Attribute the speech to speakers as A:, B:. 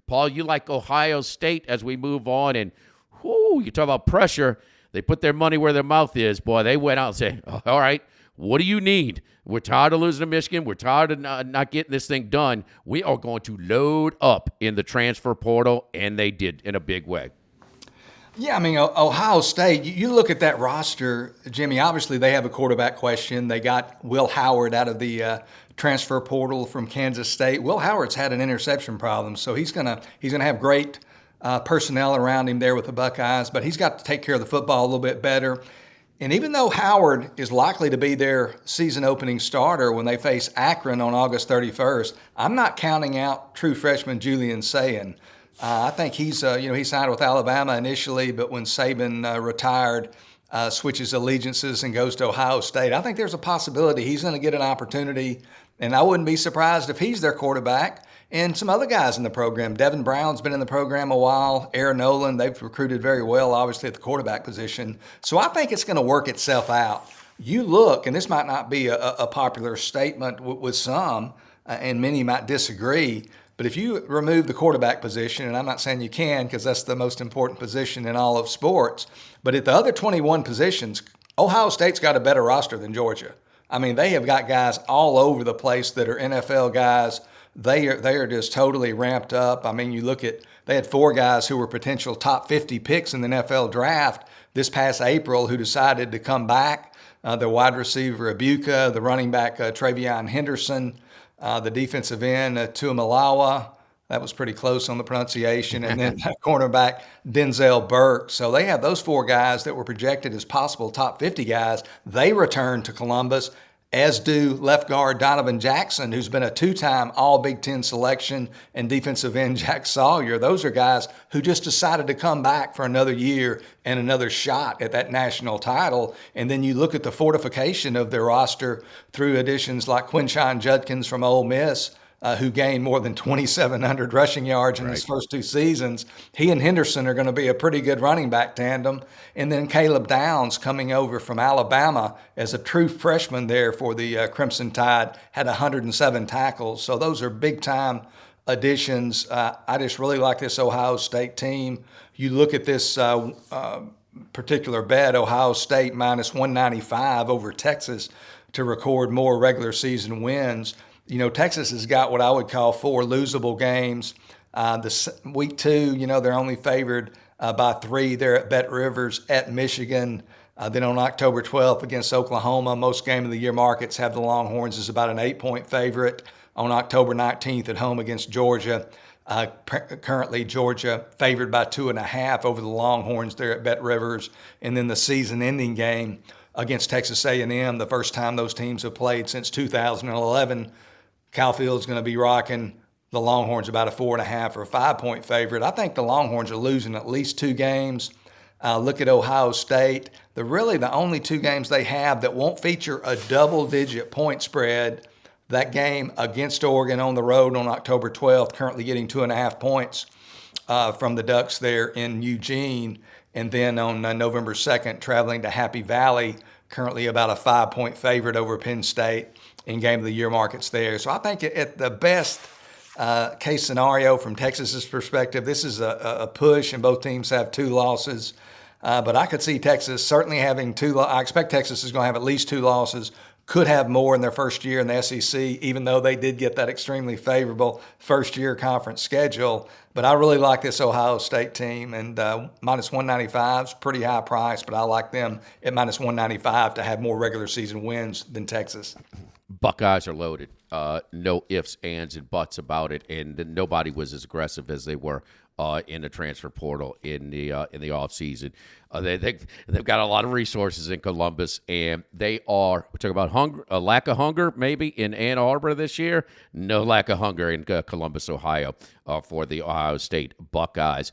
A: Paul, you like Ohio State as we move on, and you talk about pressure. They put their money where their mouth is. Boy, they went out and said, all right, what do you need? We're tired of losing to Michigan. We're tired of not getting this thing done. We are going to load up in the transfer portal, and they did in a big way.
B: Yeah, I mean, Ohio State, you look at that roster, Jimmy, obviously they have a quarterback question. They got Will Howard out of the transfer portal from Kansas State. Will Howard's had an interception problem, so he's gonna have great personnel around him there with the Buckeyes, but he's got to take care of the football a little bit better. And even though Howard is likely to be their season opening starter when they face Akron on August 31st, I'm not counting out true freshman Julian Sayin. I think he signed with Alabama initially, but when Saban retired, switches allegiances and goes to Ohio State, I think there's a possibility he's going to get an opportunity, and I wouldn't be surprised if he's their quarterback. And some other guys in the program. Devin Brown's been in the program a while. Aaron Nolan, they've recruited very well, obviously, at the quarterback position. So I think it's going to work itself out. You look, and this might not be a popular statement with some, and many might disagree, but if you remove the quarterback position, and I'm not saying you can because that's the most important position in all of sports, but at the other 21 positions, Ohio State's got a better roster than Georgia. I mean, they have got guys all over the place that are NFL guys. They are just totally ramped up. I mean, you look at, they had 4 guys who were potential top 50 picks in the NFL draft this past April who decided to come back. The wide receiver, Ibuka, the running back, Travion Henderson, the defensive end, Tuamalawa. That was pretty close on the pronunciation. And then cornerback, Denzel Burke. So they have those 4 guys that were projected as possible top 50 guys. They return to Columbus, as do left guard Donovan Jackson, who's been a 2-time All-Big Ten selection, and defensive end Jack Sawyer. Those are guys who just decided to come back for another year and another shot at that national title. And then you look at the fortification of their roster through additions like Quinshon Judkins from Ole Miss, who gained more than 2,700 rushing yards in his first 2 seasons. He and Henderson are going to be a pretty good running back tandem. And then Caleb Downs coming over from Alabama as a true freshman there for the Crimson Tide, had 107 tackles. So those are big-time additions. I just really like this Ohio State team. You look at this particular bet, Ohio State minus 195 over Texas to record more regular season wins. You know, Texas has got what I would call 4 losable games. Week 2, they're only favored by 3. They're at Bet Rivers at Michigan. Then on October 12th against Oklahoma, most game of the year markets have the Longhorns as about an 8-point favorite. On October 19th at home against Georgia. Currently Georgia favored by 2.5 over the Longhorns there at Bet Rivers. And then the season-ending game against Texas A&M, the first time those teams have played since 2011. Kyle Field's going to be rocking the Longhorns about a 4.5 or a 5-point favorite. I think the Longhorns are losing at least 2 games. Look at Ohio State. They're really the only 2 games they have that won't feature a double-digit point spread. That game against Oregon on the road on October 12th, currently getting 2.5 points from the Ducks there in Eugene. And then on November 2nd, traveling to Happy Valley, currently about a 5-point favorite over Penn State in game of the year markets there. So I think at the best case scenario from Texas's perspective, this is a push, and both teams have 2 losses. But I could see Texas certainly having 2. I expect Texas is going to have at least 2 losses. Could have more in their first year in the SEC, even though they did get that extremely favorable first-year conference schedule. But I really like this Ohio State team, and minus 195 is pretty high price, but I like them at minus 195 to have more regular season wins than Texas.
A: Buckeyes are loaded. No ifs, ands, and buts about it, and nobody was as aggressive as they were in the transfer portal in the offseason. They've got a lot of resources in Columbus, and they are, we talk about hunger, a lack of hunger maybe in Ann Arbor this year. No lack of hunger in Columbus, Ohio for the Ohio State Buckeyes.